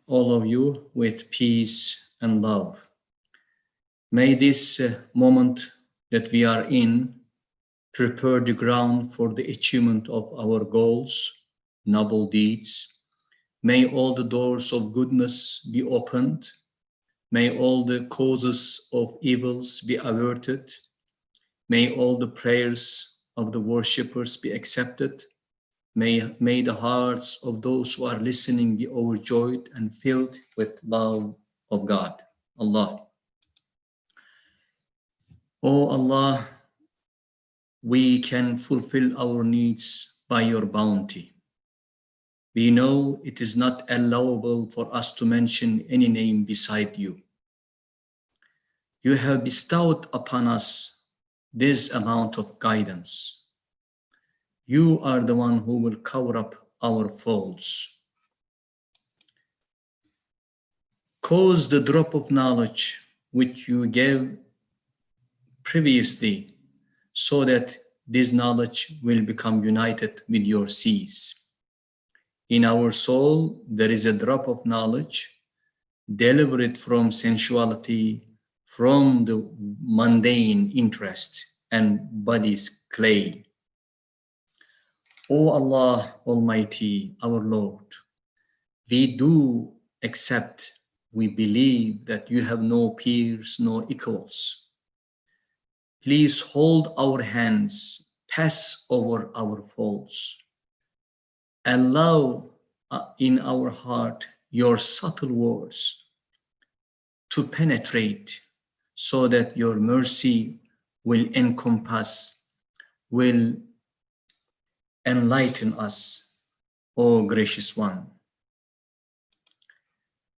all of you with peace and love. May this moment that we are in prepare the ground for the achievement of our goals, noble deeds. May all the doors of goodness be opened. May all the causes of evils be averted. May all the prayers of the worshippers be accepted. May the hearts of those who are listening be overjoyed and filled with love of God, Allah. Oh Allah, we can fulfill our needs by your bounty. We know it is not allowable for us to mention any name beside you. You have bestowed upon us this amount of guidance. You are the one who will cover up our faults. Cause the drop of knowledge which you gave previously, so that this knowledge will become united with your seas. In our soul, there is a drop of knowledge, delivered from sensuality, from the mundane interest and body's clay. O Allah Almighty, our Lord, we do accept, we believe that you have no peers, no equals. Please hold our hands, pass over our faults. Allow in our heart your subtle words to penetrate, so that your mercy will encompass, will enlighten us, O gracious one.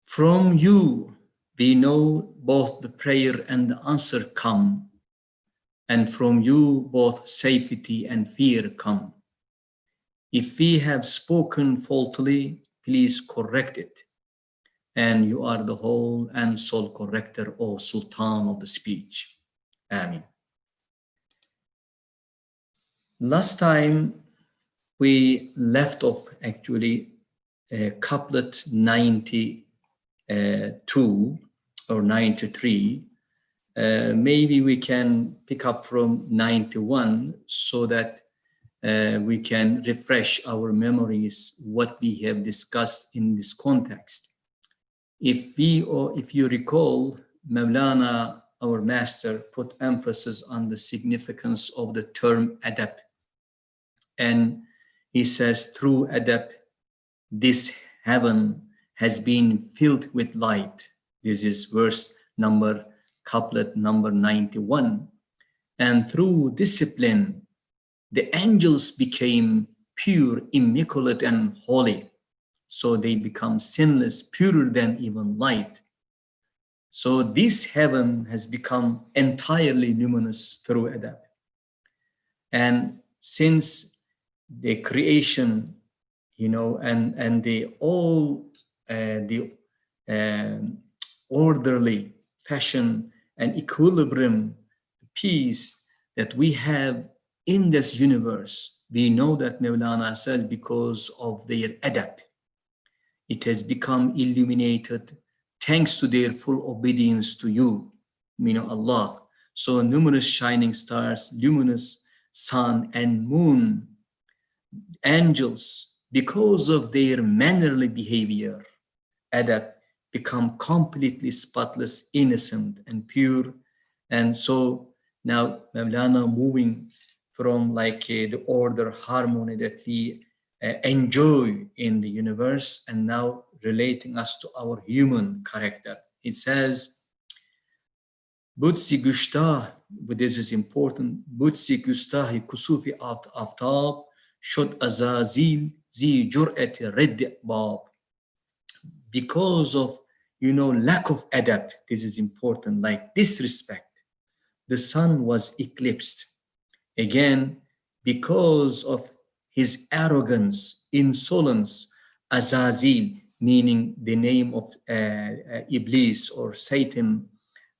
From you we know both the prayer and the answer come, and from you both safety and fear come. If we have spoken faultily, please correct it. And you are the whole and sole corrector, O Sultan of the speech. Amen. Last time we left off actually couplet 92 or 93. Maybe we can pick up from 91 so that we can refresh our memories what we have discussed in this context. If you recall, Mevlana, our master, put emphasis on the significance of the term adab. And he says, through adab, this heaven has been filled with light. This is couplet number 91. And through discipline, the angels became pure, immaculate, and holy. So they become sinless, purer than even light. So this heaven has become entirely luminous through adab. And since the creation, and the orderly fashion and equilibrium, peace that we have in this universe, we know that Mevlana says because of their adab, it has become illuminated thanks to their full obedience to you, Allah. So numerous shining stars, luminous sun and moon, angels, because of their mannerly behavior, adab, become completely spotless, innocent, and pure. And so now Mevlana moving from the order, harmony that we enjoy in the universe, and now relating us to our human character. It says, Budsi Gushtah, but this is important, Budsi Gustahi Kusufi Aftab, Shod Azazil, Zi Jur'at Red Bab. Because of, lack of adab, this is important, like disrespect, the sun was eclipsed. Again, because of his arrogance, insolence, Azazil, meaning the name of Iblis or Satan,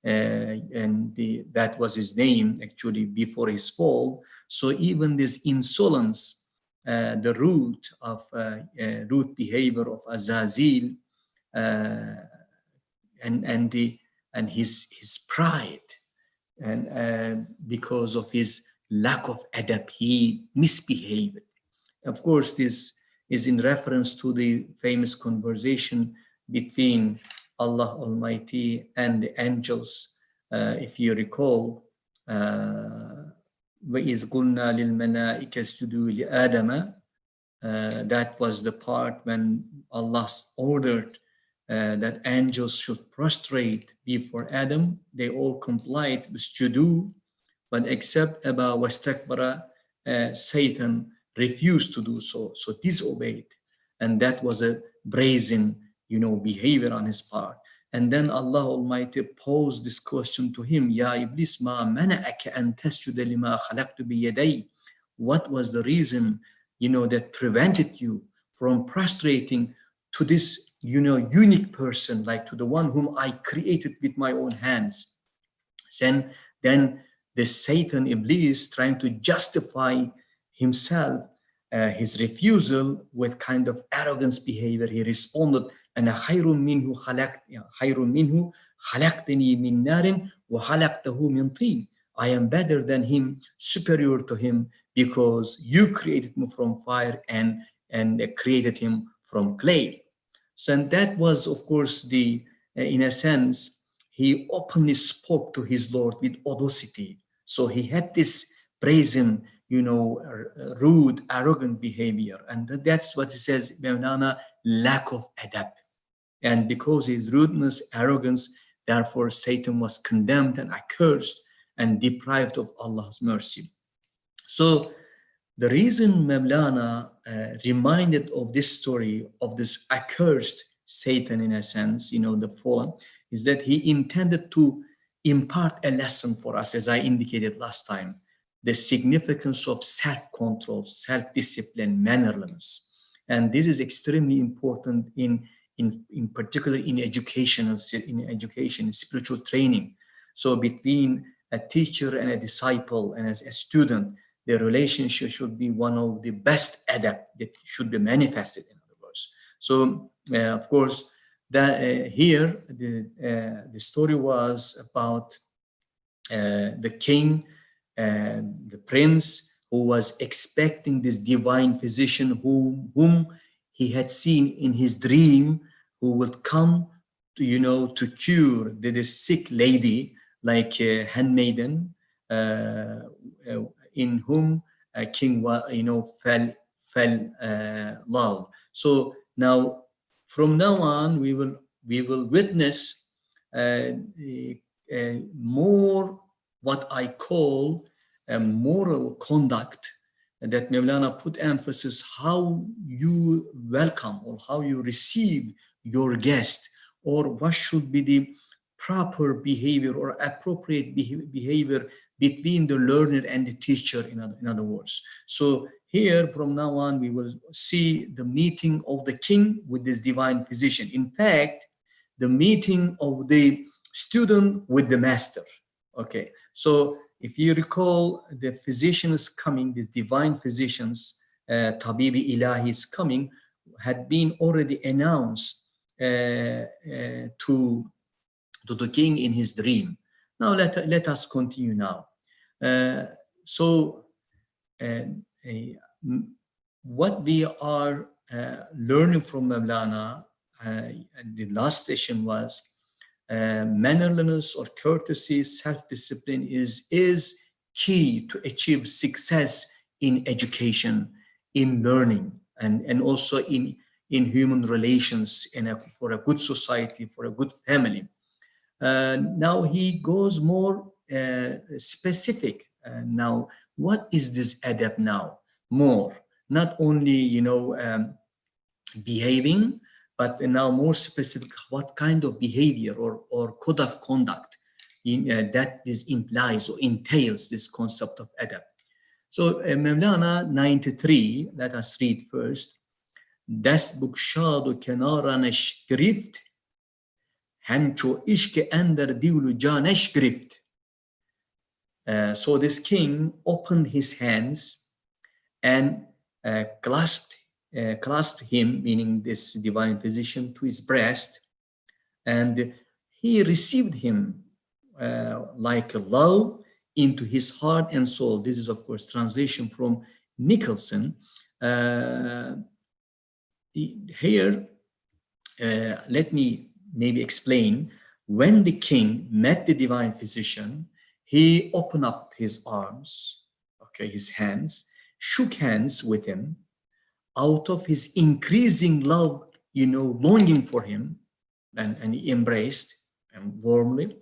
and that was his name actually before his fall. So even this insolence, the root behavior of Azazil, and his pride, and because of his lack of adab, he misbehaved. Of course, this is in reference to the famous conversation between Allah Almighty and the angels. If you recall, وَإِذْ قُلْنَا لِلْمَلَائِكَةِ اسْجُدُوا لِآدَمَ, that was the part when Allah ordered that angels should prostrate before Adam. They all complied with judu, but except Aba wastakbara, Satan refused to do so, so disobeyed, and that was a brazen, behavior on his part. And then Allah Almighty posed this question to him: Ya Iblis, ma mana'aka an tasjuda lima khalaqtu biyaday? What was the reason, that prevented you from prostrating to this, unique person, like to the one whom I created with my own hands? Then the Satan, Iblis, trying to justify himself, his refusal, with kind of arrogance behavior, he responded, "Ana khayrun minhu khalaqtani min narin wa khalaqtahu min tin." I am better than him, superior to him, because you created me from fire and created him from clay. So, and that was, of course, in a sense, he openly spoke to his Lord with audacity. So he had this brazen, rude, arrogant behavior. And that's what he says, lack of adab. And because his rudeness, arrogance, therefore Satan was condemned and accursed and deprived of Allah's mercy. So the reason Mevlana reminded of this story of this accursed Satan, in a sense, the fallen, is that he intended to impart a lesson for us, as I indicated last time, the significance of self-control, self-discipline, mannerliness. And this is extremely important in particular in education, spiritual training. So between a teacher and a disciple and a student, the relationship should be one of the best adab that should be manifested, in other words. So, of course, that here the story was about the king, the prince, who was expecting this divine physician whom he had seen in his dream, who would come to cure the sick lady, like a handmaiden, in whom a king fell love. So now, from now on, we will witness more what I call a moral conduct, that Mevlana put emphasis how you welcome or how you receive your guest, or what should be the proper behavior or appropriate behavior between the learner and the teacher, in other words. So here, from now on, we will see the meeting of the king with this divine physician. In fact, the meeting of the student with the master. Okay, so if you recall, the physicians coming, these divine physicians, Tabibi Ilahi is coming, had been already announced to the king in his dream. Now let us continue now. What we are learning from Mevlana, the last session, was mannerliness or courtesy, self-discipline is key to achieve success in education, in learning, and also in human relations, for a good society, for a good family. Now he goes more specific. Now, what is this adab now? More, not only behaving, but now more specific, what kind of behavior or code of conduct that this implies or entails this concept of adab. So Mevlana 93, let us read first. Dest bugshad و کنارنش گرفت همچو عشق اندر دیول و جانش گرفت. So this king opened his hands and clasped him, meaning this divine physician, to his breast, and he received him like a love into his heart and soul. This is, of course, translation from Nicholson. Here, let me maybe explain. When the king met the divine physician, he opened up his arms, okay, his hands, shook hands with him out of his increasing love, longing for him, and he embraced him warmly.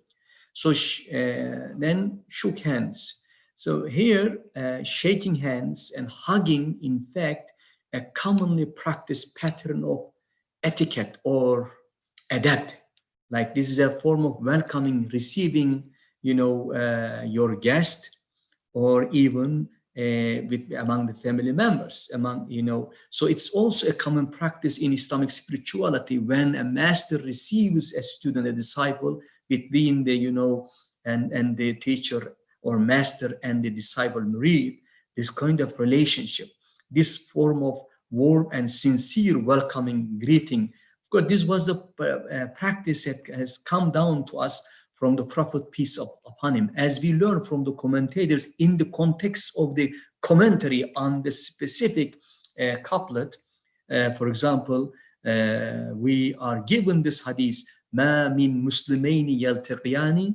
So then shook hands. So here, shaking hands and hugging, in fact, a commonly practiced pattern of etiquette or adapt. Like this is a form of welcoming, receiving, your guest, or even among the family members, so it's also a common practice in Islamic spirituality when a master receives a student, a disciple, between the, and the teacher or master and the disciple murid, this kind of relationship, this form of warm and sincere welcoming greeting. Of course, this was the practice that has come down to us from the Prophet, peace upon him, as we learn from the commentators in the context of the commentary on the specific couplet. For example, we are given this hadith: "Ma min muslimaini yaltaqiyani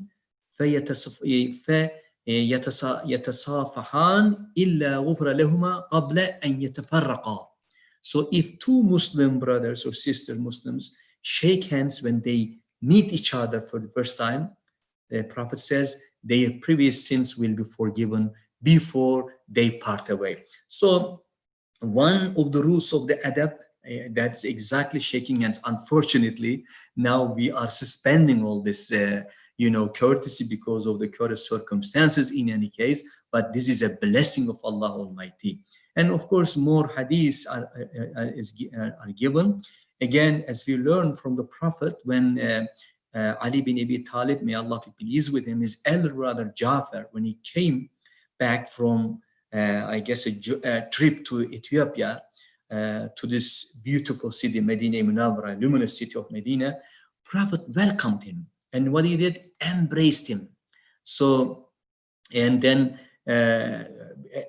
yatasafahan illa ghufra lahuma qabla an yatafarraqa." So if two Muslim brothers or sister Muslims shake hands when they meet each other for the first time, the Prophet says their previous sins will be forgiven before they part away. So one of the rules of the adab, that's exactly shaking hands. Unfortunately, now we are suspending all this courtesy because of the current circumstances in any case, but this is a blessing of Allah Almighty. And of course, more hadiths are given. Again, as we learn from the Prophet, when Ali bin Abi Talib, may Allah be pleased with him, his elder brother Jafar, when he came back from, I guess, a trip to Ethiopia, to this beautiful city, Medina Munawwara, luminous city of Medina, Prophet welcomed him. And what he did, embraced him. So, and then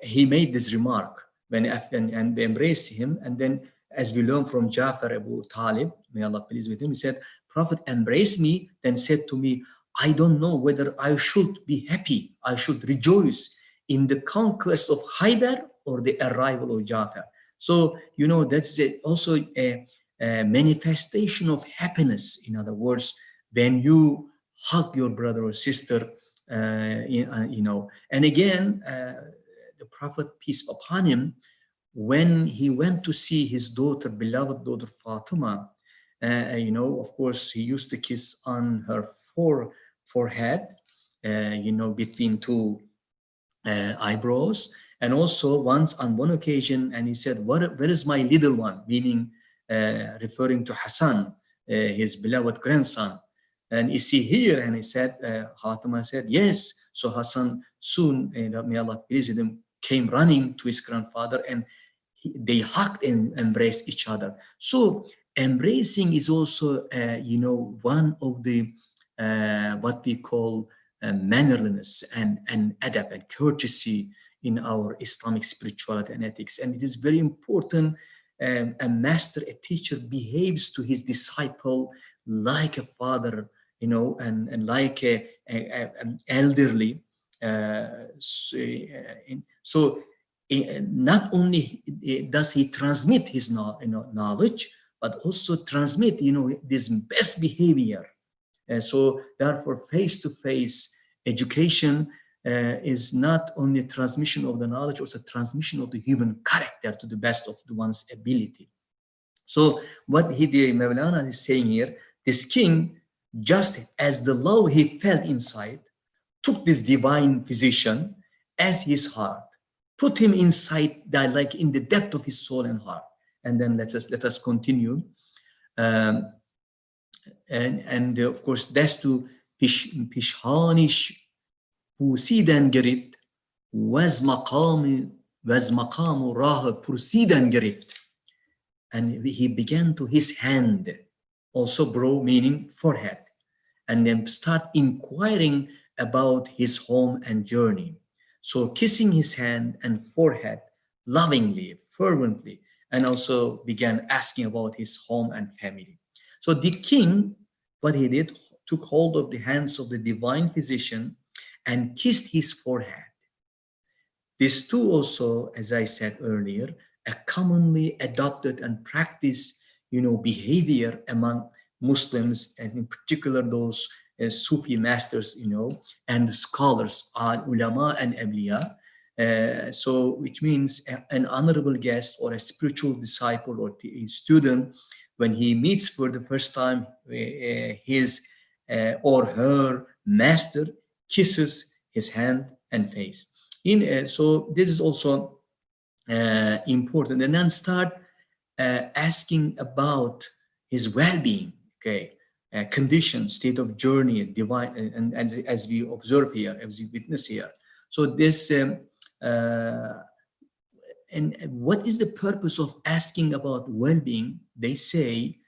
he made this remark and they embraced him. And then, as we learn from Jafar Abu Talib, may Allah please with him, he said, Prophet embraced me, then said to me, I don't know whether I should be happy, I should rejoice in the conquest of Khaybar or the arrival of Jafar. So, that's also a manifestation of happiness. In other words, when you hug your brother or sister, and again, the Prophet, peace upon him, when he went to see his daughter, beloved daughter Fatima, of course, he used to kiss on her forehead, between two eyebrows. And also once on one occasion, and he said, where is my little one? Meaning, referring to Hassan, his beloved grandson. And is he here? And he said, Fatima said, yes. So Hassan soon, may Allah please with him, came running to his grandfather, and they hugged and embraced each other. So embracing is also, one of the, what we call mannerliness and adab and courtesy in our Islamic spirituality and ethics. And it is very important. A master, a teacher behaves to his disciple like a father, and like an elderly. So not only does he transmit his knowledge, but also transmit, this best behavior. So therefore, face-to-face education is not only transmission of the knowledge, also transmission of the human character to the best of one's ability. So what the Mevlana is saying here, this king, just as the love he felt inside, took this divine physician as his heart, put him inside that, like in the depth of his soul and heart. And then let us continue. And of course, destu pishhanish pusiden gerift, was maqamu rah pusiden gerift. And he began to his hand, also brow meaning forehead, and then start inquiring about his home and journey. So kissing his hand and forehead lovingly, fervently, and also began asking about his home and family. So the king, what he did, took hold of the hands of the divine physician and kissed his forehead. These two also, as I said earlier, a commonly adopted and practiced, behavior among Muslims, and in particular those Sufi masters, and scholars, ulama and awliya. So, which means an honorable guest or a spiritual disciple or a student, when he meets for the first time his or her master, kisses his hand and face. So this is also important, and then start asking about his well-being, okay, condition, state of journey, divine, and as we observe here, as we witness here. So this, and what is the purpose of asking about well-being? They say,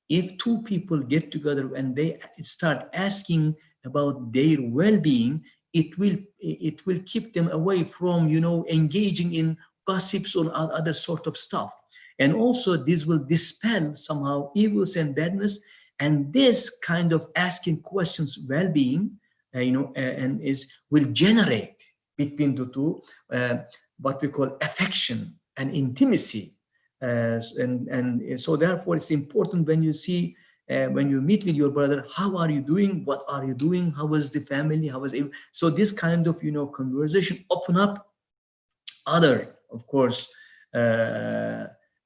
if two people get together and they start asking about their well-being, it will keep them away from engaging in gossips or other sort of stuff, and also this will dispel somehow evils and badness. And this kind of asking questions well-being, and is will generate between the two what we call affection and intimacy. And so therefore it's important when you see when you meet with your brother, how are you doing, what are you doing, how was the family, how was it? So this kind of conversation open up other, of course,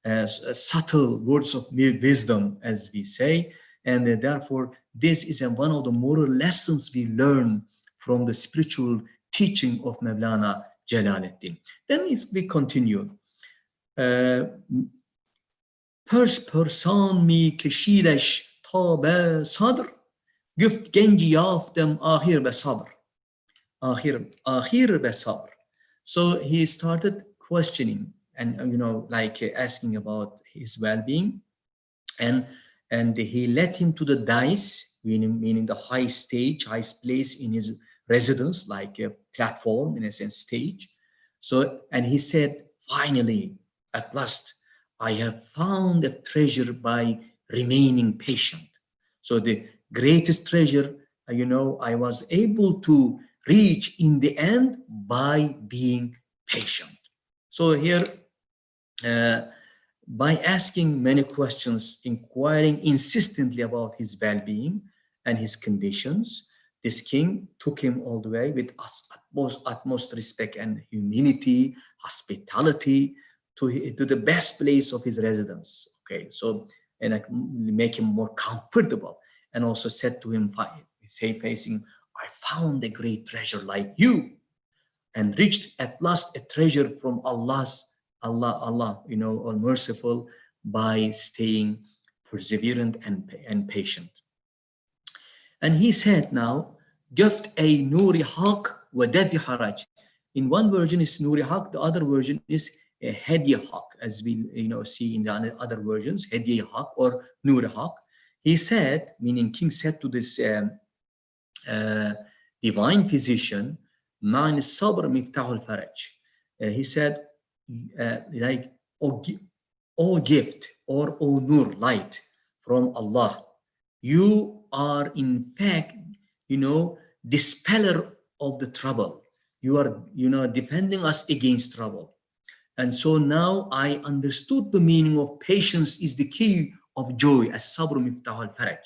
subtle words of wisdom, as we say. And therefore this is one of the moral lessons we learn from the spiritual teaching of Mevlana Jalaluddin. Then if we continue, پرسان می کشیدش تا به صدر گفت گنجی یافتم آخر به صبر آخر به صبر. So he started questioning and like asking about his well-being, and he led him to the dais, meaning the high stage, high place in his residence, like a platform, in a sense, stage. So, and he said, finally, at last, I have found a treasure by remaining patient. So the greatest treasure, I was able to reach in the end by being patient. So here, by asking many questions, inquiring insistently about his well-being and his conditions, this king took him all the way with utmost respect and humility, hospitality, to the best place of his residence. Okay, so, and make him more comfortable, and also said to him, facing, I found a great treasure like you, and reached at last a treasure from Allah, all merciful, by staying perseverant and patient. And he said now, Gift a nuri haq wa dafi haraj. In one version is nuri haq, the other version is a hadiya haq, as we see in the other versions, hadiya haq or nuri haq. He said, meaning king said to this divine physician, Man sabr miftahul faraj. He said, like, O gift, or O nur, light from Allah, you are in fact, dispeller of the trouble. You are, defending us against trouble. And so now I understood the meaning of patience is the key of joy, as sabr miftah al-faraj.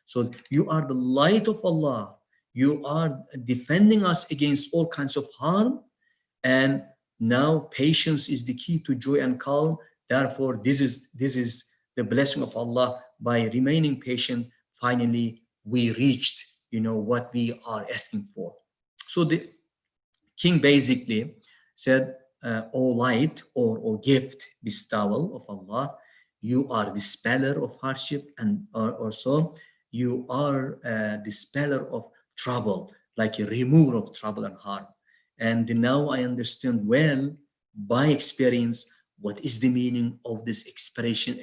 So you are the light of Allah. You are defending us against all kinds of harm. And now patience is the key to joy and calm. Therefore, this is the blessing of Allah. By remaining patient, finally we reached, what we are asking for. So the king basically said, O light or gift, bestowal of Allah, you are dispeller of hardship, and also you are dispeller of trouble, like a remover of trouble and harm. And now I understand well by experience what is the meaning of this expression,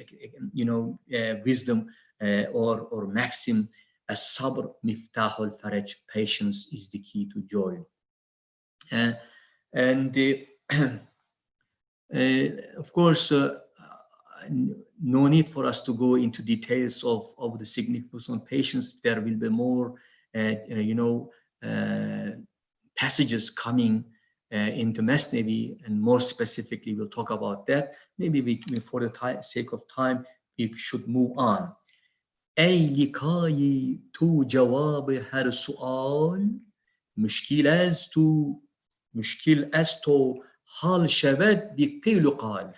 wisdom or maxim, as-sabr miftahul faraj, patience is the key to joy. And of course, no need for us to go into details of the significance on patience. There will be more, passages coming into Mathnawi, and more specifically, we'll talk about that. Maybe for the sake of time, we should move on. ای لکای تو جواب هر سؤال مشکل از تو حال شود بقیل و قال.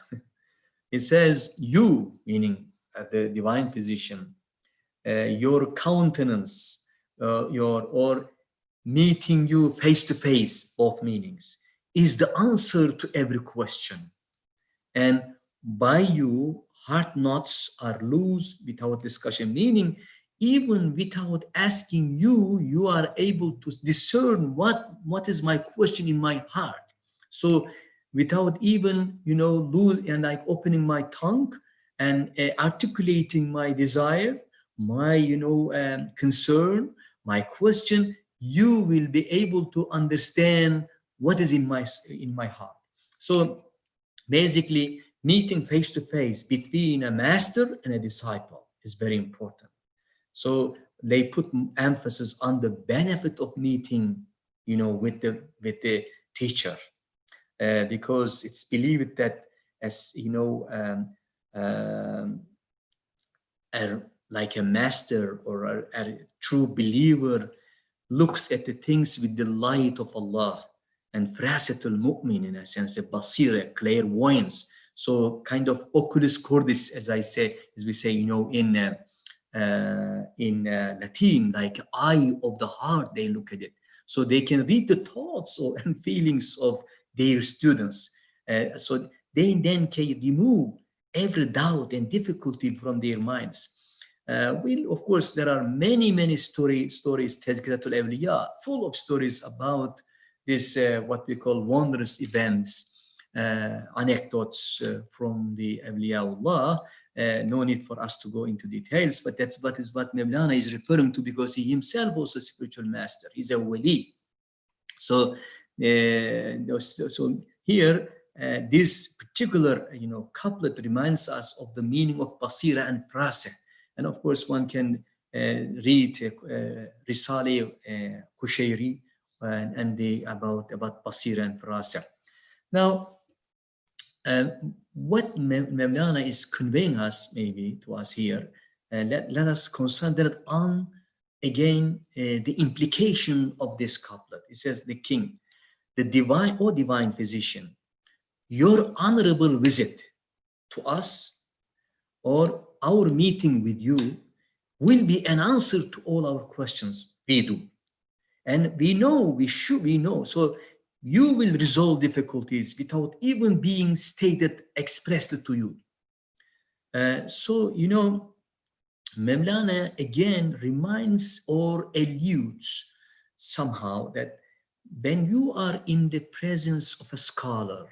It says, you, meaning the divine physician, your countenance, or meeting you face to face, both meanings, is the answer to every question. And by you, heart knots are loose without discussion, meaning even without asking you, you are able to discern what is my question in my heart. So without even, lose and like opening my tongue and articulating my desire, my, concern, my question, you will be able to understand what is in my heart. So basically, meeting face to face between a master and a disciple is very important. So they put emphasis on the benefit of meeting, with the teacher, because it's believed that, as like a master or a true believer looks at the things with the light of Allah, and firasatul mu'min, in a sense, a basira, clairvoyance. So kind of oculus cordis, as we say, in Latin, like eye of the heart, they look at it. So they can read the thoughts and feelings of their students. So they then can remove every doubt and difficulty from their minds. Of course, there are many stories, Tazkiratul Awliya, full of stories about this, what we call wondrous events, anecdotes from the Awliyaullah. No need for us to go into details, but that's what Mevlana is referring to, because he himself was a spiritual master. He's a wali. So, here, this particular, couplet reminds us of the meaning of basira and frasa. And of course, one can read Risale Kushairi and about basira and frasa. Now, what Mevlana is conveying to us here, let us consider on again the implication of this couplet. It says, the king, the divine physician, your honorable visit to us, or our meeting with you, will be an answer to all our questions we do. And we know. So you will resolve difficulties without even being stated expressly to you. So, Mevlana again reminds or alludes somehow that when you are in the presence of a scholar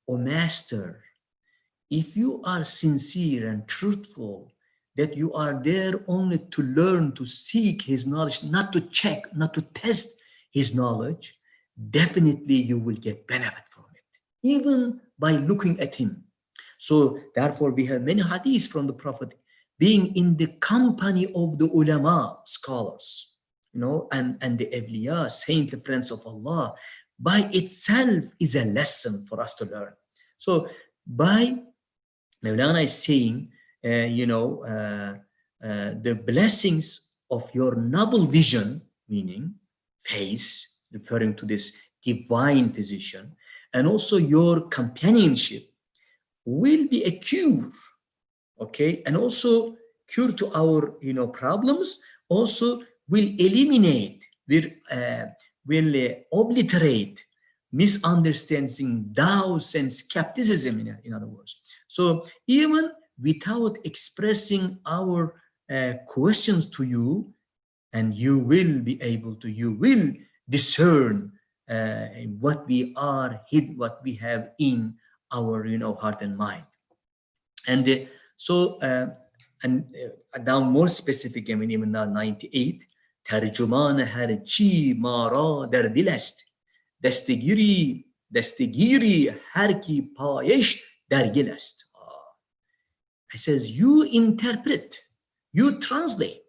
or master, if you are sincere and truthful, that you are there only to learn, to seek his knowledge, not to check, not to test his knowledge, definitely you will get benefit from it, even by looking at him. So therefore, we have many hadiths from the Prophet being in the company of the ulama, scholars, and the awliya, saintly friends of Allah, by itself is a lesson for us to learn. So by Mevlana is saying, the blessings of your noble vision, meaning face, referring to this divine physician, and also your companionship will be a cure, okay? And also cure to our, problems, also will eliminate, will obliterate misunderstanding, doubts, and skepticism, in other words. So even without expressing our questions to you, and you will discern what we have in our, heart and mind. And so and now more specific, I mean, even now 98 ترجمان هر چی ما را در دل است دستگیری هر کی پایش در گل است. He says, you interpret, you translate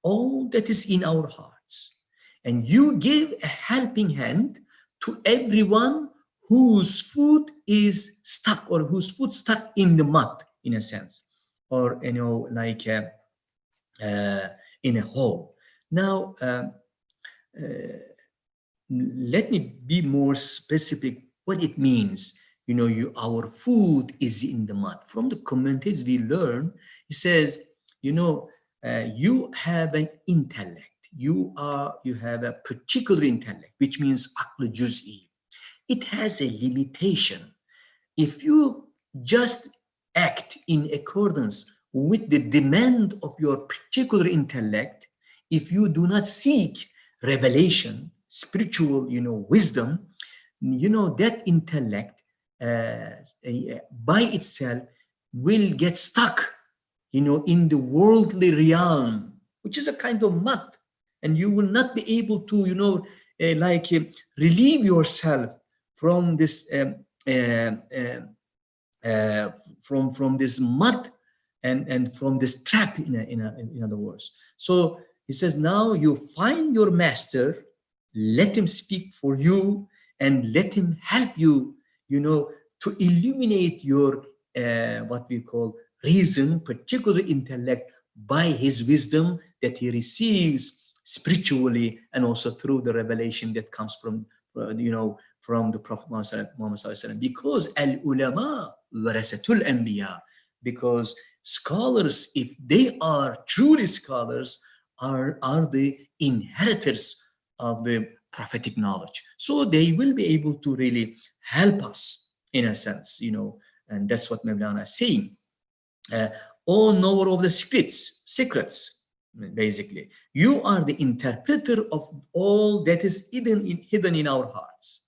all that is in our hearts, and you give a helping hand to everyone whose foot is stuck, or whose foot stuck in the mud, in a sense, or, you know, like in a hole. Now, let me be more specific what it means. You know, our food is in the mud. From the commentators we learn, he says, you know, you have an intellect. You have a particular intellect, which means aql juz'i. It has a limitation. If you just act in accordance with the demand of your particular intellect, if you do not seek revelation, spiritual, you know, wisdom, you know, that intellect by itself will get stuck, you know, in the worldly realm, which is a kind of mud, and you will not be able to, you know, relieve yourself from this from this mud and from this trap, in other words. So he says, now you find your master, let him speak for you, and let him help you, you know, to illuminate your what we call reason, particular intellect, by his wisdom that he receives spiritually, and also through the revelation that comes from, you know, from the Prophet Muhammad, because al-ulama warasatul anbiya, because scholars, if they are truly scholars, are the inheritors of the prophetic knowledge. So they will be able to really help us, in a sense, you know, and that's what Mevlana is saying. O knower of the secrets, basically. You are the interpreter of all that is hidden in our hearts.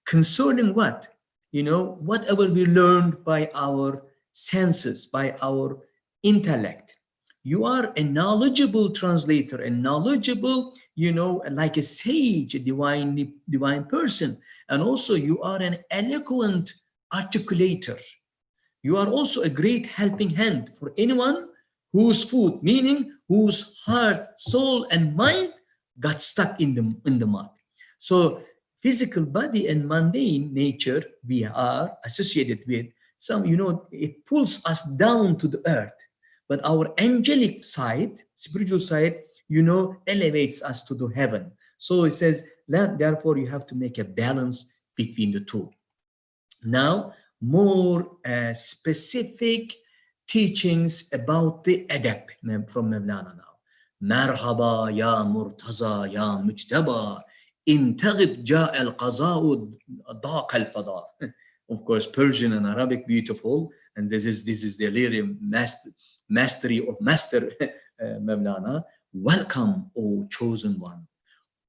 Concerning what? You know, whatever we learned by our senses, by our intellect. You are a knowledgeable translator, a knowledgeable, you know, like a sage, a divine person. And also you are an eloquent articulator. You are also a great helping hand for anyone whose foot, meaning whose heart, soul, and mind got stuck in the mud. So physical body and mundane nature we are associated with, some, you know, it pulls us down to the earth. But our angelic side, spiritual side, you know, elevates us to the heaven. So it says, therefore you have to make a balance between the two. Now, more specific teachings about the adab from Mevlana now. Marhaba ya murtaza ya mujtaba, intagib ja al-qaza'u daq al-fada. Of course, Persian and Arabic, beautiful. And this is the lyric mastery of Master Mevlana. Welcome, O chosen one,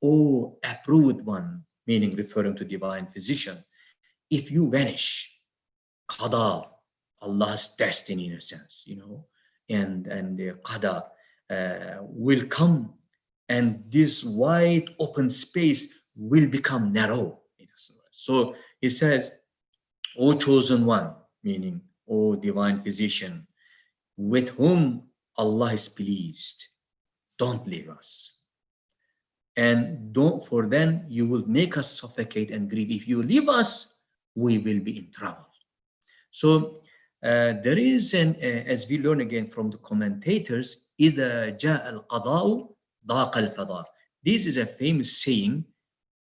O approved one, meaning referring to divine physician. If you vanish, qada, Allah's destiny in a sense, you know, and the qada will come, and this wide open space will become narrow. So he says, O chosen one, meaning O divine physician, with whom Allah is pleased, don't leave us. And for then you will make us suffocate and grieve. If you leave us, we will be in trouble. So there is as we learn again from the commentators, إِذَا جَاءَ الْقَضَاءُ ضَاقَ الْفَضَاءُ. This is a famous saying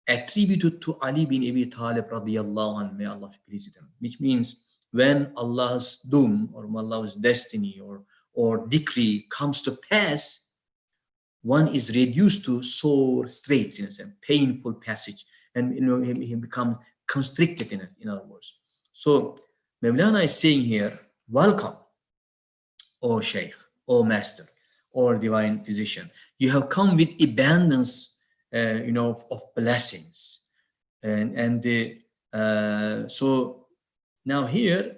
attributed to Ali bin Abi Talib radiyallahu anhu, may Allah be pleased with him, which means when Allah's doom or Allah's destiny or decree comes to pass, one is reduced to sore straits, in a sense, painful passage, and you know he becomes constricted in it, in other words. So Mevlana is saying here, welcome, O Shaykh, O Master, or divine physician. You have come with abundance, you know, of blessings, so now here,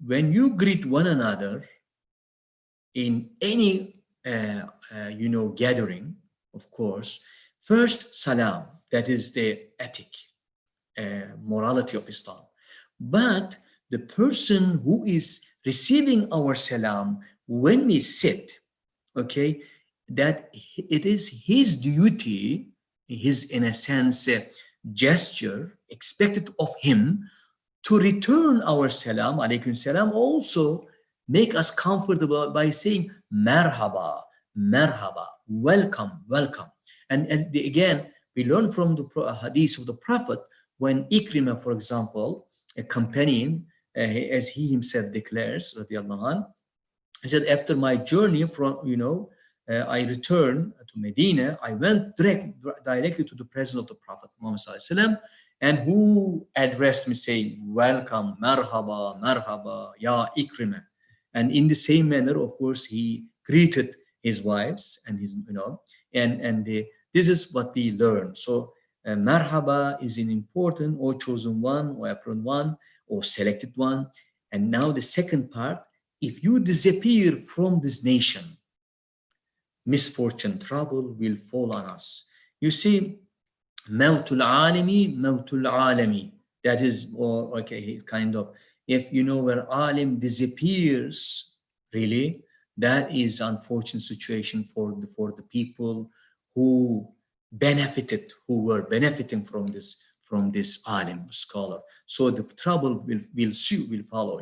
when you greet one another, in any gathering, of course, first salam, that is the ethic, morality of Islam. But the person who is receiving our salam, when we sit, okay, that it is his duty, his, in a sense, gesture expected of him to return our salam, alaykum salam, also make us comfortable by saying marhaba, marhaba, welcome, welcome. And again, we learn from the hadith of the Prophet when Ikrimah, for example, a companion, as he himself declares, radiallahu anh, he said, after my journey from, I returned to Medina, I went directly to the presence of the Prophet Muhammad sallallahu alaihi wasallam, and who addressed me saying, welcome, marhaba, marhaba, ya Ikrimah. And in the same manner, of course, he greeted his wives and his, this is what we learn. So marhaba is an important or chosen one or apparent one or selected one. And now the second part, if you disappear from this nation, misfortune, trouble will fall on us. You see, mawtul alimi, mawtul alami. That is, or okay, kind of, if you know where alim disappears, really, that is unfortunate situation for the people who benefited, who were benefiting from this alim scholar. So the trouble will follow,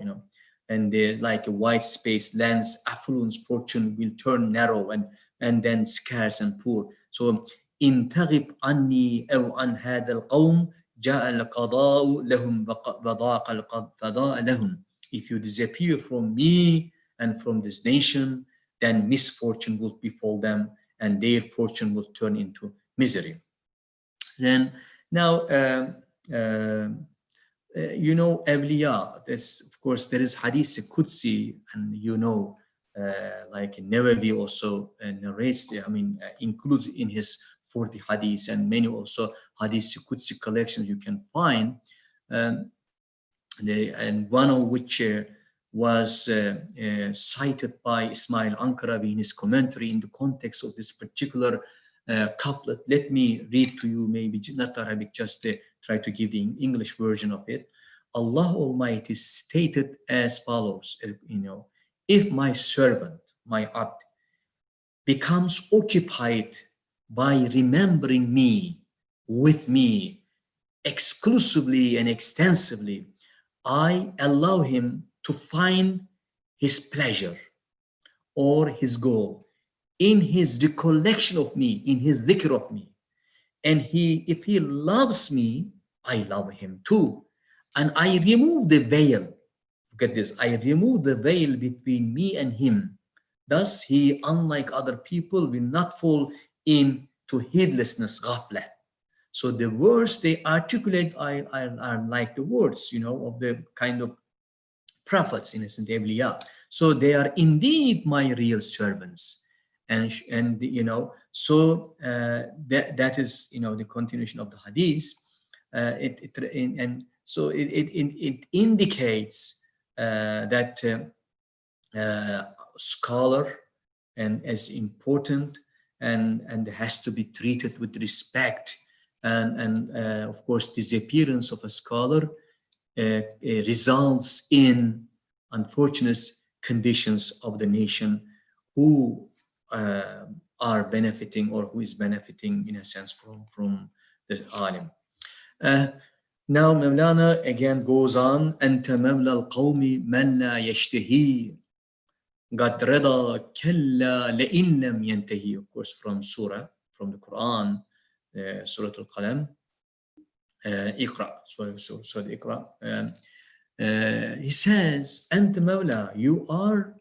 and like a wide space, lands, affluence, fortune will turn narrow and then scarce and poor. So in تغب عني أو عن هذا القوم جاء القضاء لهم وضاق القضاء لهم. If you disappear from me and from this nation, then misfortune will befall them and their fortune will turn into misery. Then now, awliya, of course, there is hadith Qudsi, and like Nawawi also narrates, includes in his 40 hadiths, and many also hadith Qudsi collections you can find, and one of which was cited by Ismail Ankarawi in his commentary in the context of this particular couplet. Let me read to you, maybe not Arabic, just try to give the English version of it. Allah Almighty stated as follows, if my servant, my abd, becomes occupied by remembering me, with me, exclusively and extensively, I allow him to find his pleasure or his goal in his recollection of me, in his dhikr of me. And if he loves me, I love him too. And I remove the veil. Look at this. I remove the veil between me and him. Thus, he, unlike other people, will not fall into heedlessness, ghafla. So the words they articulate are like the words, of the kind of prophets, innocent awliya. So they are indeed my real servants. And so that is, the continuation of the hadith. So it indicates that scholar and as important and has to be treated with respect, and of course disappearance of a scholar results in unfortunate conditions of the nation who are benefiting, or who is benefiting in a sense from the alim. Now Mawlana again goes on, أنت مولى القوم من لا يشتهي قد رضى كلا لئن لم ينتهي. Of course, from the Quran, Surah Al-Qalam, Iqra, sorry, Iqra. He says, أنت مولى, you are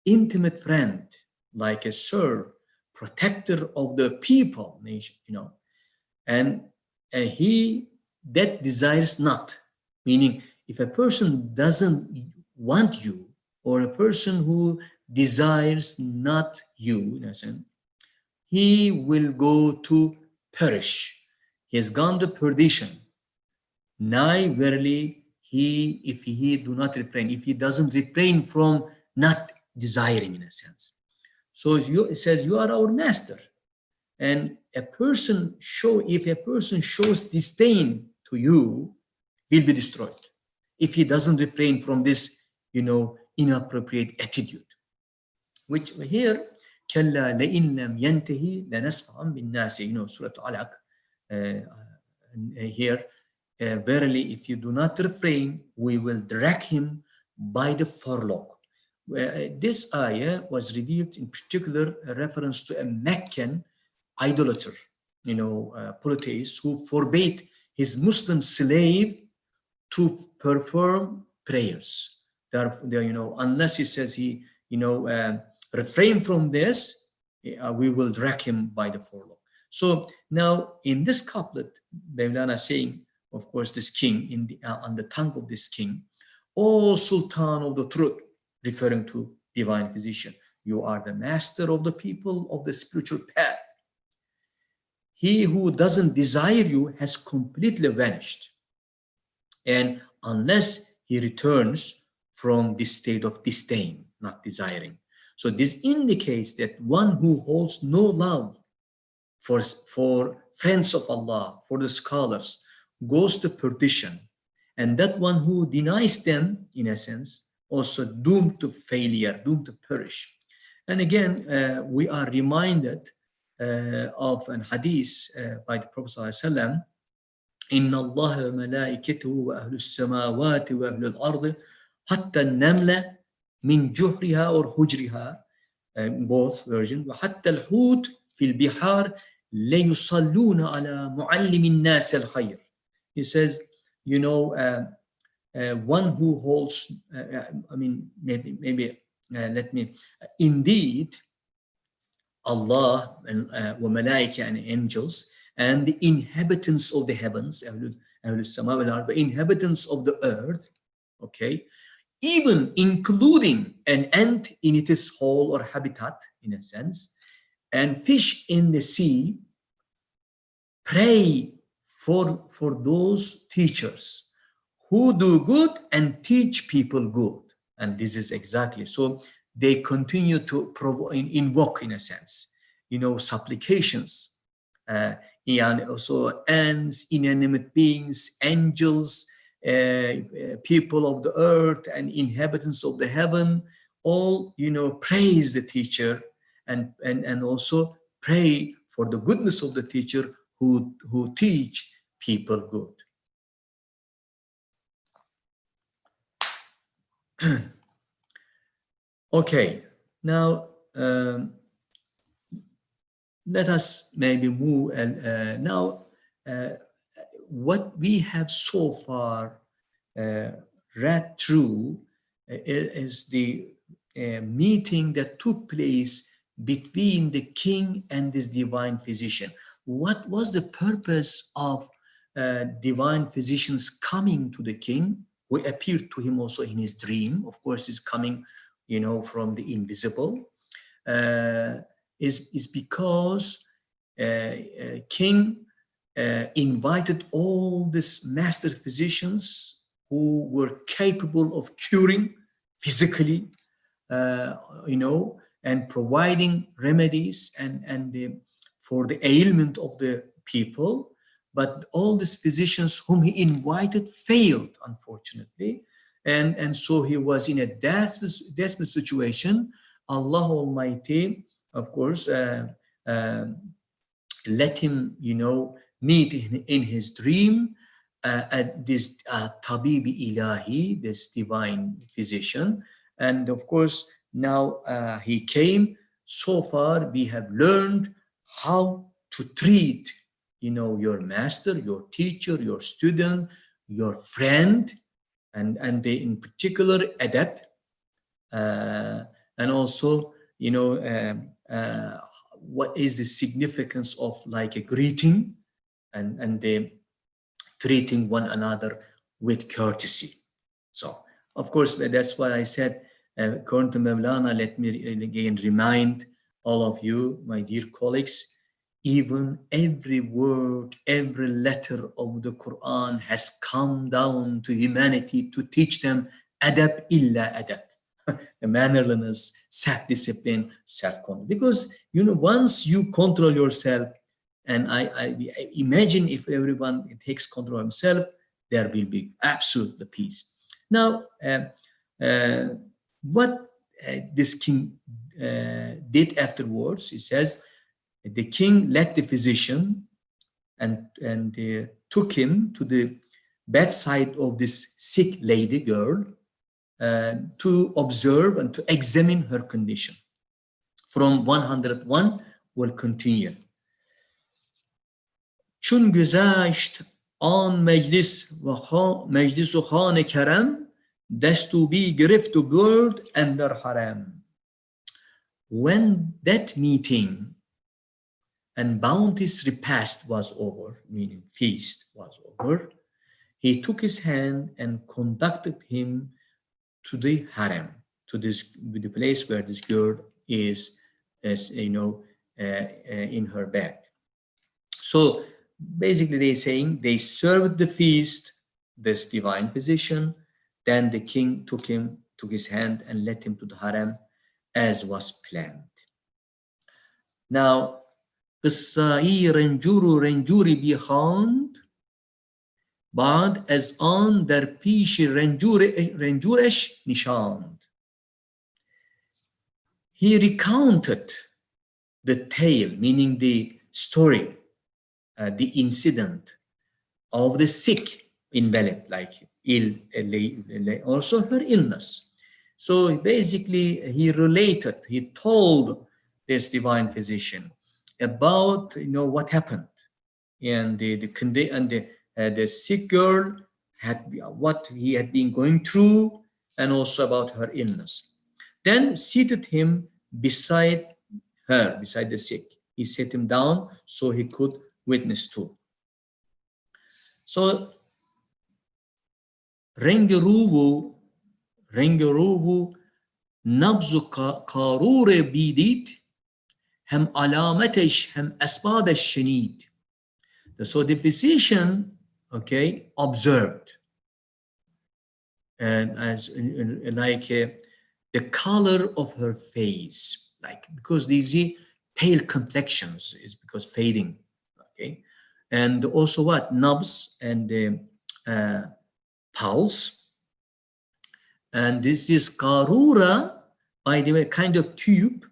intimate friend, like a sir, protector of the people, nation, and he that desires not, meaning if a person doesn't want you, or a person who desires not you, in a sense, he will go to perish. He has gone to perdition. Nay, verily, if he do not refrain, if he doesn't refrain from not desiring, in a sense. So it says, you are our master. And if a person shows disdain to you, will be destroyed if he doesn't refrain from this, inappropriate attitude. Which here, كلا لئن لم ينتهي لنسفعا بالناس, Surah Alaq. Here, verily, if you do not refrain, we will drag him by the forelock. This ayah was revealed in particular reference to a Meccan idolater, polytheist, who forbade his Muslim slave to perform prayers. Unless he says he, refrain from this, we will drag him by the forelock. So now in this couplet, Mevlana saying, of course, this king on the tongue of this king, O Sultan of the truth, referring to divine physician, you are the master of the people of the spiritual path. He who doesn't desire you has completely vanished. And unless he returns from this state of disdain, not desiring. So this indicates that one who holds no love for friends of Allah, for the scholars, goes to perdition. And that one who denies them, in a sense, also doomed to failure, doomed to perish. And again, we are reminded of an hadith by the Prophet ﷺ, إن الله وملائكته وأهل السماوات وأهل الأرض حتى النملة من جحرها or حجرها, both versions, وحتى الحوت في البحار ليصلون على معلم الناس الخير. He says, one who holds, indeed, Allah and malaika and angels and the inhabitants of the heavens, the inhabitants of the earth, okay, even including an ant in its hole or habitat, in a sense, and fish in the sea, pray for those teachers who do good and teach people good. And this is exactly, so they continue to invoke, in a sense, supplications, and also ants, inanimate beings, angels, people of the earth and inhabitants of the heaven, all, praise the teacher and also pray for the goodness of the teacher who teach people good. Okay, now let us maybe move and now what we have so far read through is the meeting that took place between the king and this divine physician. What was the purpose of divine physicians coming to the king, who appeared to him also in his dream? Of course, he's coming, from the invisible. Is because king invited all these master physicians who were capable of curing physically, and providing remedies and for the ailment of the people. But all these physicians whom he invited failed, unfortunately. And so he was in a desperate situation. Allah Almighty, of course, let him, meet in his dream at this Tabibi Ilahi, this divine physician. And of course, now he came. So far, we have learned how to treat, your master, your teacher, your student, your friend, and they in particular adab, and also, what is the significance of like a greeting and they treating one another with courtesy. So, of course, that's why I said, according to Mevlana, let me again remind all of you, my dear colleagues, even every word, every letter of the Quran has come down to humanity to teach them adab illa adab. mannerliness, self-discipline, self-control. Because, once you control yourself, and I imagine if everyone takes control of himself, there will be absolute peace. Now, what this king did afterwards, he says, the king led the physician and took him to the bedside of this sick lady girl to observe and to examine her condition. From 101 will continue. چون گذشت آن مجلس و خان کرم دستوبی گرفت و برد اندر حرم. When that meeting and bounteous repast was over, meaning feast was over, he took his hand and conducted him to the harem, to the place where this girl is, as in her bed. So basically, they're saying they served the feast, this divine physician. Then the king took his hand and led him to the harem, as was planned. Now, قصایی رنجوری بیخواند بعد از آن در پیش رنجورش نشاند. He recounted the tale, meaning the story, the incident of the sick invalid, like also her illness. So basically, he told this divine physician about what happened, and the sick girl what he had been going through, and also about her illness. Then seated him beside the sick. He set him down so he could witness too. So رنگ روو نبض قارور بیدید هم علامتش هم اسبابش شنید. So the physician, observed, and as the color of her face, because these pale complexions is because fading, and also what nubs and the pulse, and this is qarura, by the way, kind of tube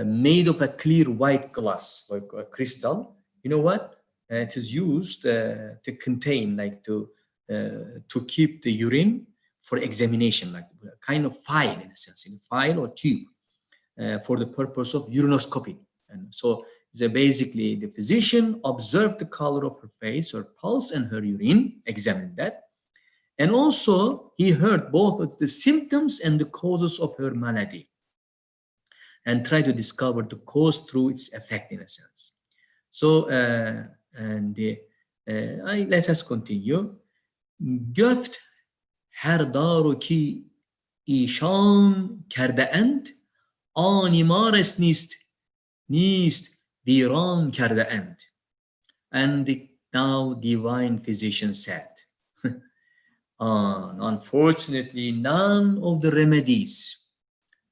made of a clear white glass, like a crystal. You know what? It is used to contain, to keep the urine for examination, like a kind of file, in a sense, file or tube for the purpose of urinoscopy. And so basically the physician observed the color of her face, her pulse, and her urine, examined that. And also he heard both of the symptoms and the causes of her malady, and tried to discover the cause through its effect, in a sense. So, let us continue. گفت هر دارو کی ایشان کرده اند آنی مارس نیست ویران کرده اند. And the now divine physician said, unfortunately, none of the remedies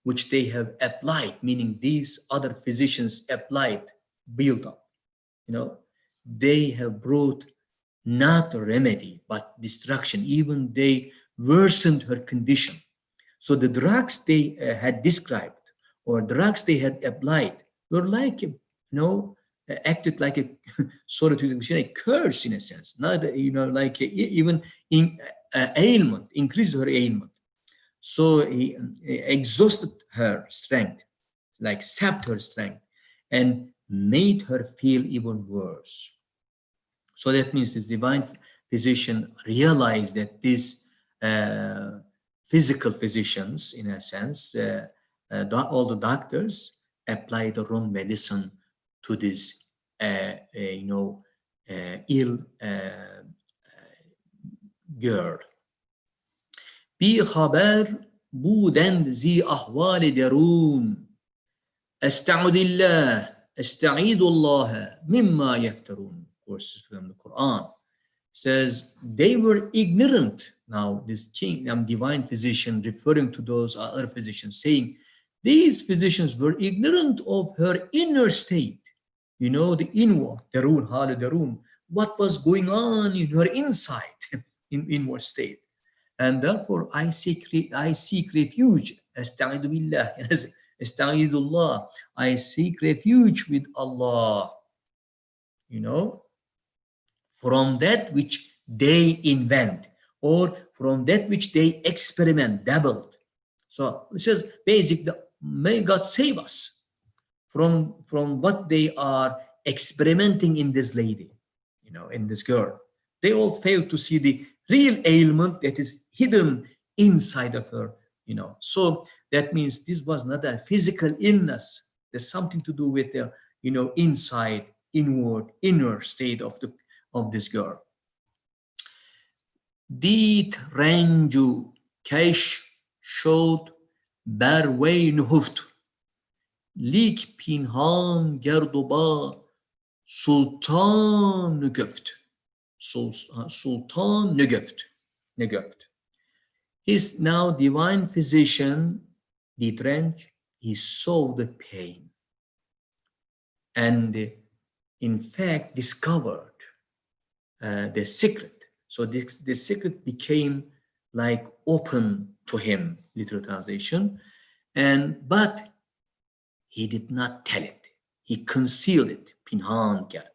which they have applied, meaning these other physicians applied, built up, they have brought not a remedy, but destruction. Even they worsened her condition. So the drugs they had described, or drugs they had applied, were acted like a sort of a curse, in a sense. Not, even in ailment, increased her ailment. So he exhausted her strength, sapped her strength, and made her feel even worse. So that means this divine physician realized that these physical physicians, in a sense, all the doctors apply the wrong medicine to this, ill girl. بی خبر بودند زی احوال درون استعید الله مما یفترون. Of course, from the Quran says they were ignorant now this king, divine physician, referring to those other physicians, saying these physicians were ignorant of her inner state, the inward, darun, what was going on in her inside, in inward state. And therefore I seek refuge, asta'idhu billah, asta'idullah, I seek refuge with Allah, from that which they invent, or from that which they experiment, dabbled. So this is basic. May God save us from what they are experimenting in this lady, in this girl. They all fail to see the real ailment that is hidden inside of her, So that means this was not a physical illness. There's something to do with the, inside, inner state of this girl. Dit ranju kesh shod bar wei nuhuft, lik pinhan gerdoba sultan nugeft. Sultan nugeft. His now divine physician, Dit ranj, he saw the pain, and in fact discovered the secret. So the secret became like open to him, literal translation, but he did not tell it. He concealed it, pinhan kard.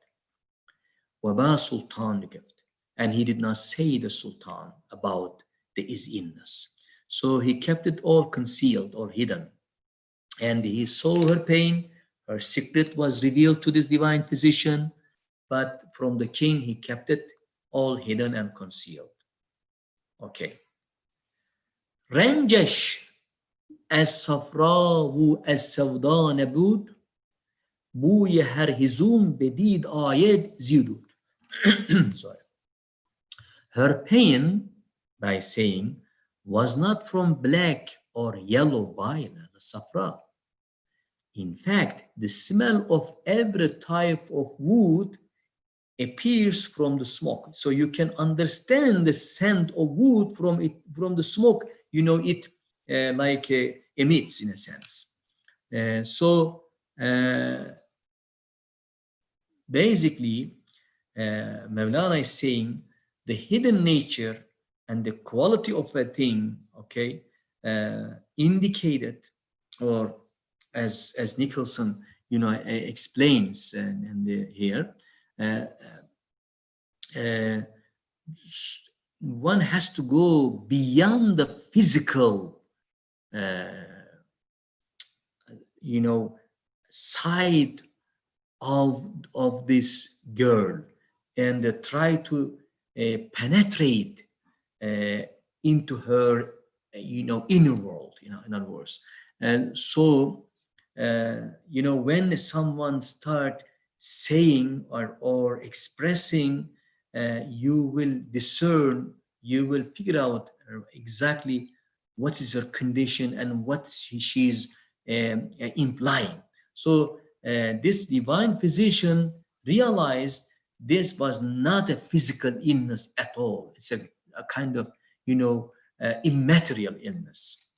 Waba sultan gift, and he did not say the sultan about his illness. So he kept it all concealed or hidden, and he saw her pain. Her secret was revealed to this divine physician, but from the king he kept it all hidden and concealed. Okay. رنجش از صفرا و از سودا نبود، بوی هر هزوم بدید آید زیدود. Sorry. Her pain, by saying, was not from black or yellow bile, the safra. In fact, the smell of every type of wood appears from the smoke. So you can understand the scent of wood from the smoke, it emits, in a sense. Basically, Mevlana is saying the hidden nature and the quality of a thing, indicated, or as Nicholson, explains, and here, one has to go beyond the physical, side of this girl, and try to penetrate into her, inner world, in other words. And so, when someone start saying or expressing, you will discern, you will figure out exactly what is her condition and what she's implying. So this divine physician realized this was not a physical illness at all. It's a kind of, immaterial illness.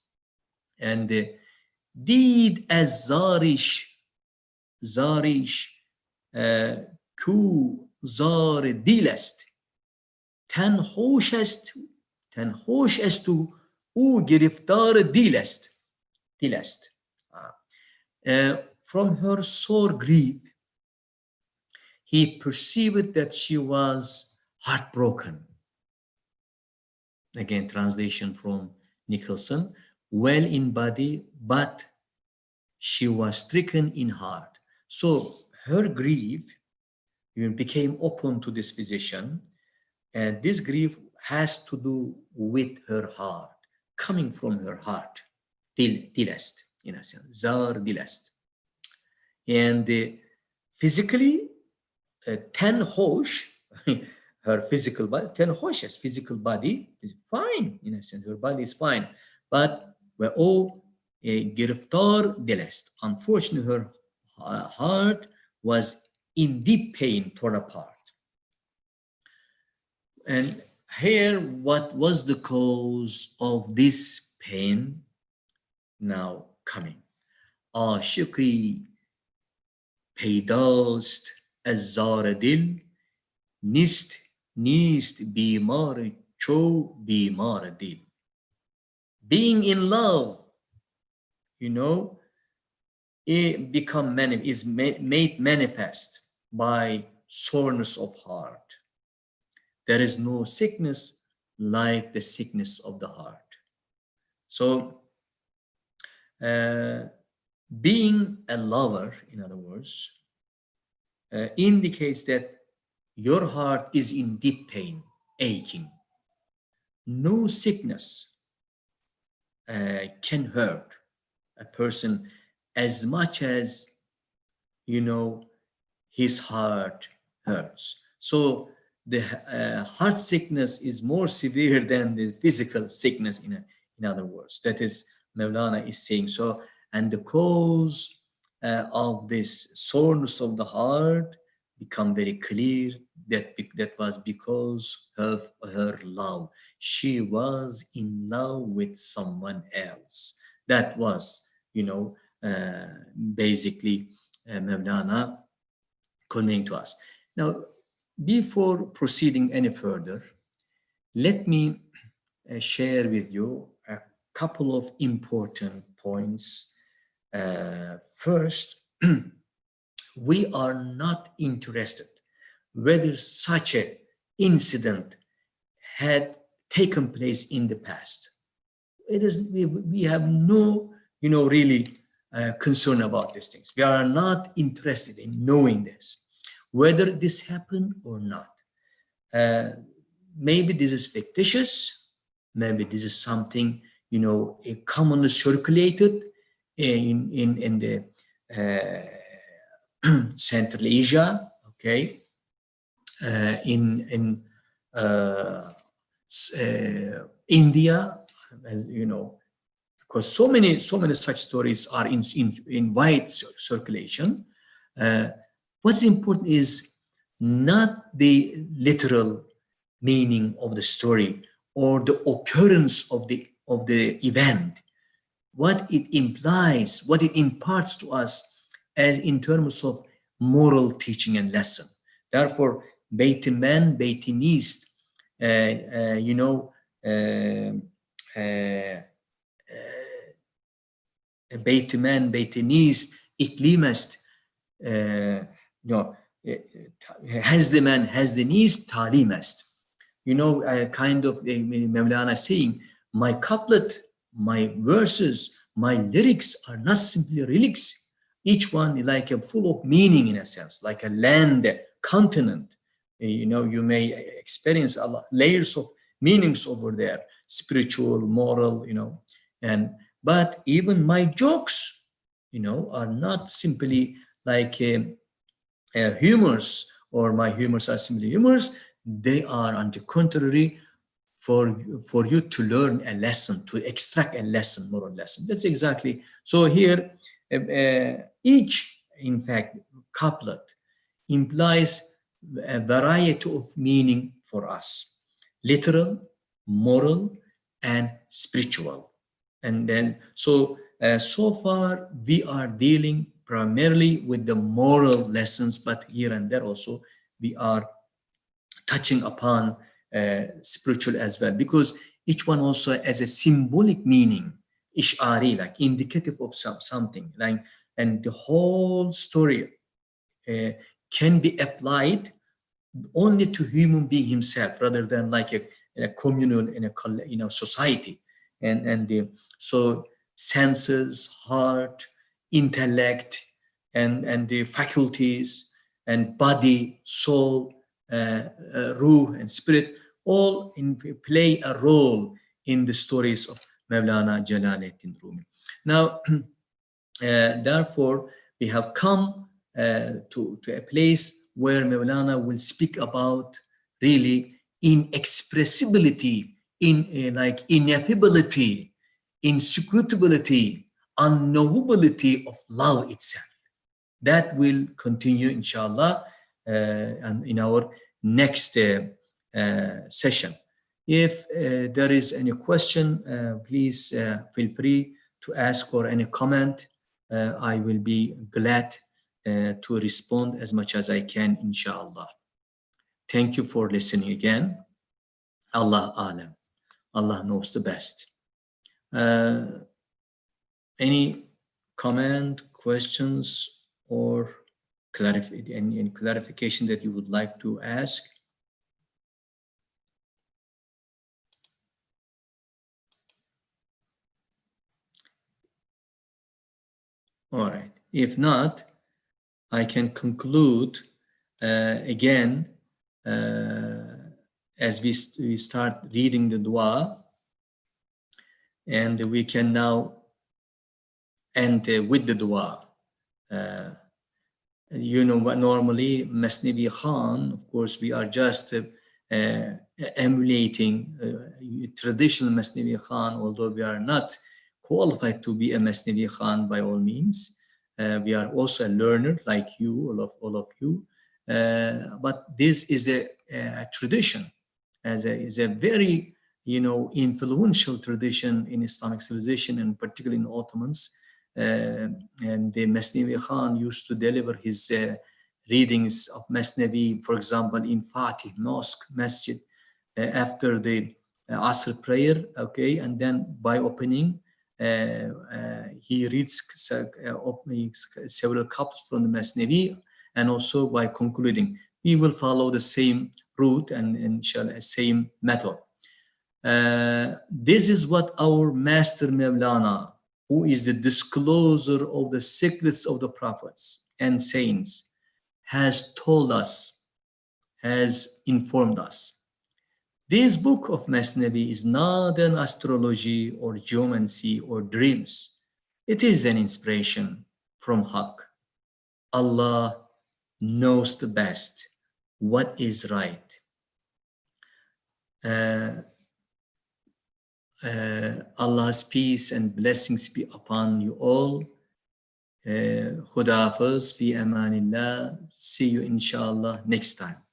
And did as zarish ku zar dil است تن هوش است و او گرفتار دل است. From her sore grief, he perceived that she was heartbroken. Again, translation from Nicholson. Well in body, but she was stricken in heart. So her grief became open to this physician, and this grief has to do with her heart, coming from her heart. Dilest, in a sense, zar dilest. And physically, ten hosh, her physical body, 10 hoshes, physical body is fine, in a sense, her body is fine. But we're all giriftar delest. Unfortunately, her heart was in deep pain, torn apart. And here, what was the cause of this pain now coming? عاشقی پیداست از زار دل، نیست بیمار چو بیمار دل. Being in love, it is made manifest by soreness of heart. There is no sickness like the sickness of the heart. So, being a lover, in other words, indicates that your heart is in deep pain, aching. No sickness can hurt a person as much as, his heart hurts. So the heart sickness is more severe than the physical sickness, in other words. That is, Mevlana is saying. So, and the cause of this soreness of the heart become very clear, that was because of her love. She was in love with someone else. That was, basically Mevlana conveying to us. Now, before proceeding any further, let me share with you a couple of important points. First, we are not interested whether such an incident had taken place in the past. We have no, really concern about these things. We are not interested in knowing this, whether this happened or not. Maybe this is fictitious. Maybe this is something, commonly circulated in the Central Asia, okay, in India, as you know, because so many such stories are in wide circulation. What's important is not the literal meaning of the story or the occurrence of the event, what it implies, what it imparts to us as in terms of moral teaching and lesson. Therefore, Beit Man, Beit Nist, Beit Man, Beit Nist, iklim est, Hazdeman, Hazdenist, talim est. Kind of Mevlana saying, my couplet, my verses, my lyrics are not simply lyrics. Each one like a full of meaning in a sense, like a land, continent. You may experience a lot, layers of meanings over there, spiritual, moral, but even my jokes, are not simply like humors, or my humors are simply humors. They are, on the contrary, for you to learn a lesson, to extract a lesson, moral lesson. That's exactly. So here, each, in fact, couplet implies a variety of meaning for us: literal, moral, and spiritual. And then, so far we are dealing primarily with the moral lessons, but here and there also we are touching upon spiritual as well, because each one also has a symbolic meaning, ish'ari, like indicative of something, like, and the whole story can be applied only to human being himself, rather than like a communal, in a society. So senses, heart, intellect, and the faculties, and body, soul, ruh, and spirit, all play a role in the stories of Mevlana Jalaluddin Rumi. Now, therefore, we have come to a place where Mevlana will speak about really inexpressibility, like ineffability, inscrutability, unknowability of love itself. That will continue, inshallah, and in our next session. If there is any question, please feel free to ask or any comment. I will be glad to respond as much as I can, inshallah. Thank you for listening again. Allah Alam. Allah knows the best. Any comment, questions, or any clarification that you would like to ask? All right. If not, I can conclude again as we start reading the dua, and we can now end with the dua. You know what, normally Mathnawi Khan, of course, we are just emulating traditional Mathnawi Khan, although we are not qualified to be a Mathnawi Khan by all means. We are also a learner like you, all of you. But this is a tradition, is a very, influential tradition in Islamic civilization, and particularly in Ottomans. And the Mathnawi Khan used to deliver his readings of Mathnawi, for example, in Fatih Mosque, Masjid, after the Asr prayer, okay, and then by opening, he reads several couples from the Mathnawi, and also by concluding. We will follow the same route and inshallah same method. This is what our Master Mevlana, who is the discloser of the secrets of the prophets and saints, has told us, has informed us. This book of Mathnawi is not an astrology or geomancy or dreams. It is an inspiration from Haqq. Allah knows the best what is right. Allah's peace and blessings be upon you all. Khuda Hafiz, fi amanillah. See you inshallah next time.